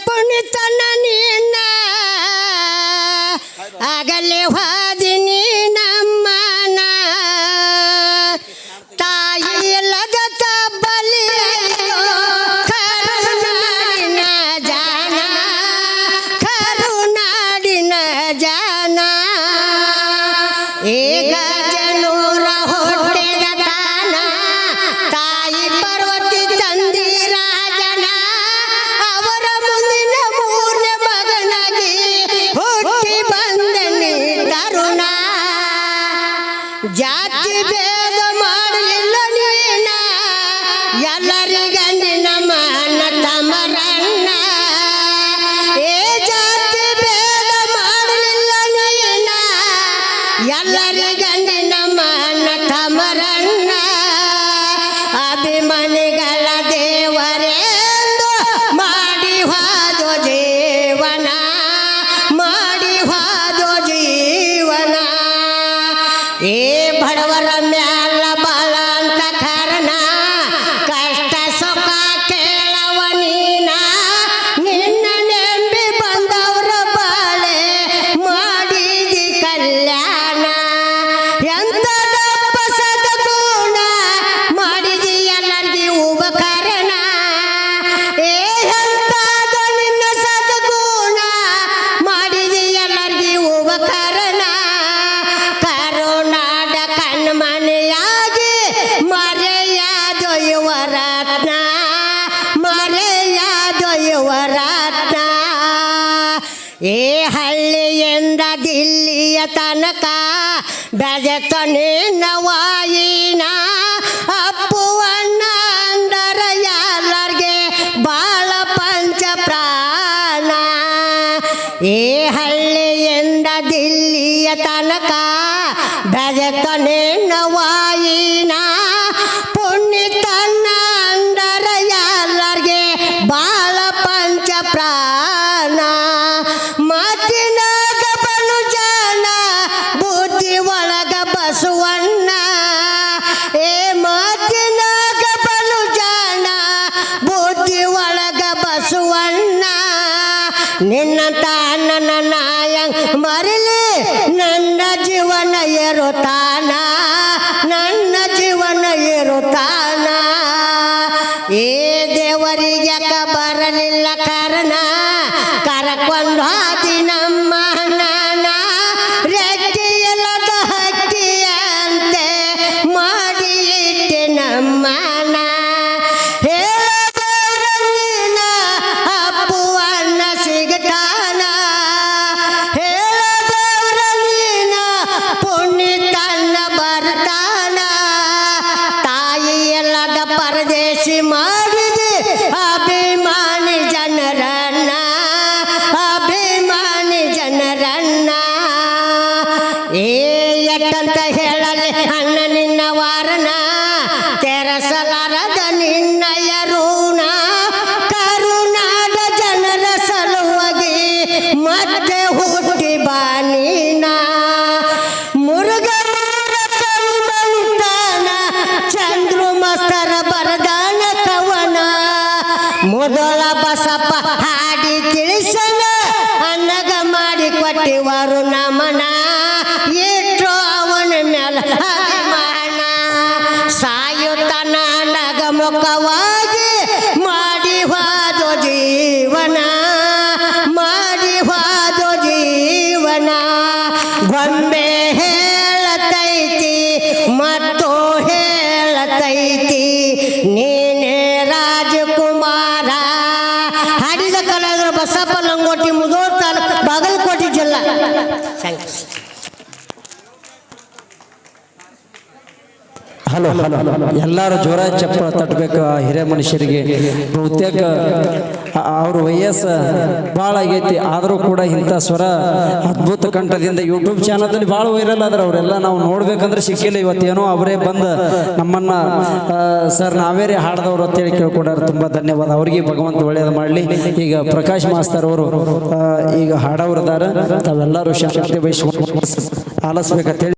ಪುಣ್ಯತನ ನೀನ ಆಗಲೇ ಹಾದಿನಿ ನಮ್ಮನ ತಾಯಿ ಇಲ್ಲದ ಬಲಿ ಕರುನಾಡಿನ ಜಾನ ಕರುನಾಡಿನ ಜಾನ ಈಗ ಜನೂರ ಹೊಟ್ಟೆಗ ತಾನ ತಾಯಿ ಪಾರ್ವತಿ ತಂದಿ ರಾಜನ ಅವರ ಮುಂದಿನ ಮೂರನೇ ಮಗನಾಗಿ ಹುಟ್ಟಿ ಬಂದನಿ ತರುಣ ಜಾತಿ ಭೇದ ಮಾಡಲಿಲ್ಲ ನೀನ ಎಲ್ಲರಿಗ ನಿನ್ನ ಮನ ತಮರಣ್ಣ ಏ ಜಾತಿ ಭೇದ ಮಾಡಲಿಲ್ಲ ನೀನ ಎಲ್ಲರಿಗ ನಿನ್ನ ಮನ ತಮರಣ್ಣ ಅಭಿಮಾನಿಗಳ ದೇವರೆಂದು ಮಾಡಿ ಹೋದ ಜೀವನ ಮಾಡಿ ಹೋದ ಜೀವನ ಏ ಬಡವರ ಮ್ಯಾಲ ಬಾಳ ಅಂತ ಕಾರಣ ಕಷ್ಟ ಸುಖ ಕೇಳವ ನೀನ ನಿನ್ನ ನೆಂಬಿ ಬಂದವರ ಬಾಳೆ ಮಾಡಿದಿ ಕಲ್ಯಾಣ ಎಂತದ ಪಸದ ಗುಣ ಮಾಡಿದಿ ಎಲ್ಲರಿಗೂ ಉಪಕರಣ ಏ ಎಂತದ ನಿನ್ನ ಸದ್ಗುಣ ಮಾಡಿದಿ ಎಲ್ಲರಿಗೂ ಉಪಕರಣ ಕರುನಾಡ ಕಣ್ಮನೆಯಾಗಿ ಮರೆಯಾದ ಯುವರತ್ನ ಮರೆಯಾದ ಯುವರತ್ನ ಏ ಹಳ್ಳಿಯಿಂದ ದಿಲ್ಲಿಯ ತನಕ ಬೆಳೆತ ನಿನ್ನ ವಾಯಿನ ಅಪ್ಪುವಣ್ಣ ಅಂದರ ಎಲ್ಲರಿಗೆ ಬಾಳ ಪಂಚ ಪ್ರಾಣ ಏ ಹಳ್ಳಿಯಿಂದ ದಿಲ್ಲಿಯ ತನಕ ಬೆಳೆತ ನಿನ್ನ ವಾಯಿನ ಪುಣ್ಯತನ ಅಂದರ ಎಲ್ಲರಿಗೆ ಬಾಳ ಪಂಚ ಪ್ರಾಣ ಮಾತಿನಾಗ ಬಲು ಜನ ಬುದ್ಧಿ ಒಳಗ ಬಸವಣ್ಣ ಏ ಮಾತಿನಾಗ ಬಲು ಜನ ಬುದ್ಧಿ ಒಳಗ ಬಸವಣ್ಣ ನಿನ್ನಂತ ನನ್ನ ನಾಯಂಗ್ ಮರಲಿ ನನ್ನ ಜೀವನ ಇರುತ್ತಾನ ನನ್ನ ಜೀವನ ಇರುತ್ತಾನ ಏ ದೇವರಿಗೆ ಬರಲಿಲ್ಲ ಕಾರಣ ಕರಕೊಂಡು ಹಾದಿ ನಮ್ಮ ನಾನ ರೆಕ್ಕೆ ಇಲ್ಲದ ಹಕ್ಕಿಯಂತೆ ಮಾಡಿ ಇಟ್ಟೆ ನಮ್ಮನ ಹೇಳದವರ ನೀನ ಅಪ್ಪುವಣ್ಣ ಸಿಗತಾನ ಹೇಳದವರ ನೀನ ಪುಣ್ಯತನ ಬರ್ತಾನ ತಾಯಿ ಎಲ್ಲದ ಪರದೇಶಿ ಮಾಡಿದೆ ಅಭಿಮಾನಿ ಜನರನ್ನ ಅಭಿಮಾನಿ ಜನರನ್ನ ಏ ಎಟ್ಟಂತ ಹೇಳಲಿ ಅಣ್ಣ ನಿನ್ನ ವಾರನ ತೆರಸಲಾರದ ನಿನ್ನಯ ಋಣ ಕರುನಾಡ ಜನರ ಸಲುವಾಗಿ ಮತ್ತೆ ಹುಟ್ಟಿ ಬಾನೀನ ಮುರುಗನೂರ ಕಲ್ಮಂತಾನ ಚಂದ್ರು ಮಸ್ತರ ಬರದಾನ ಕವನ ಮೊದಲ ಬಸಪ್ಪ ಹಾಡಿ ತಿಳಿಸನ ಅನ್ನಗ ಮಾಡಿ ಕೊಟ್ಟಿವರು ನಮನ ಇಟ್ಟು ಅವನ ಮ್ಯಾಲ ಅಭಿಮಾನ ಸಾಯುತನ ನಗಮುಖವಾಗಿ ಮಾಡಿ ಹೋದ ಜೀವನ ಮಾಡಿ ಹೋದ ಜೀವನ ಗೊಂಬೆ ಹೇಳತೈತಿ ಮತ್ತು ಹೇಳತೈತಿ ನೀನೇ ರಾಜಕುಮಾರ ಹಾಡಿದ ಕಲಾವಿದರು ಬಸಪ್ಪ ಲಂಗೋಟಿ ಮುಧೋಳ ತಾಲೂಕು ಬಾಗಲಕೋಟೆ ಜಿಲ್ಲಾ ಹಲೋ ಎಲ್ಲರೂ ಜೋರ ಚಪ್ಪಳ ತಟ್ಟಬೇಕು ಹಿರಿಯ ಮನುಷ್ಯರಿಗೆ ಬಹುತೇಕ ಅವ್ರ ವಯಸ್ಸು ಭಾಳ ಆಗೈತಿ ಆದರೂ ಕೂಡ ಇಂಥ ಸ್ವರ ಅದ್ಭುತ ಕಂಠದಿಂದ ಯೂಟ್ಯೂಬ್ ಚಾನಲ್ದಲ್ಲಿ ಭಾಳ ವೈರಲ್ ಆದ್ರೆ ಅವರೆಲ್ಲ ನಾವು ನೋಡ್ಬೇಕಂದ್ರೆ ಸಿಕ್ಕಿಲ್ಲ ಇವತ್ತೇನೋ ಅವರೇ ಬಂದು ನಮ್ಮನ್ನ ಸರ್ ನಾವೇರೇ ಹಾಡ್ದವ್ರು ಅಂತೇಳಿ ಕೇಳ್ಕೊಂಡಾರೆ ತುಂಬ ಧನ್ಯವಾದ ಅವ್ರಿಗೆ ಭಗವಂತ ಒಳ್ಳೆಯದು ಮಾಡಲಿ ಈಗ ಪ್ರಕಾಶ್ ಮಾಸ್ತರ್ ಅವರು ಈಗ ಹಾಡವ್ರದಾರ ತಾವೆಲ್ಲರೂ ಶಾಂತಿ ವಹಿಸಿ ಆಲಿಸ್ಬೇಕಂತೇಳಿ